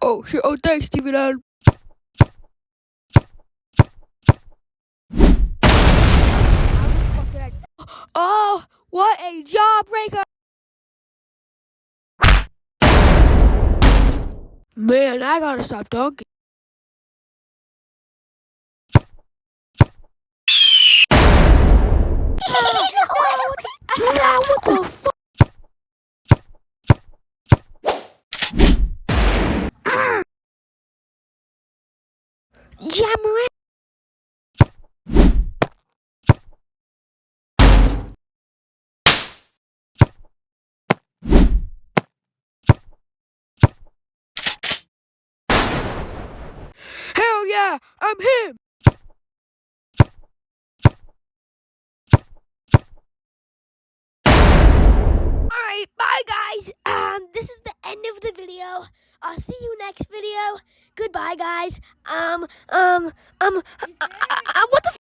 Oh shit! Oh, thanks, Steven. Oh, what a jawbreaker! Man, I gotta stop dunking. What the fuck? Morant. Hell yeah, I'm him. Alright, bye guys. This is the end of the video. I'll see you next video. Goodbye, guys. What the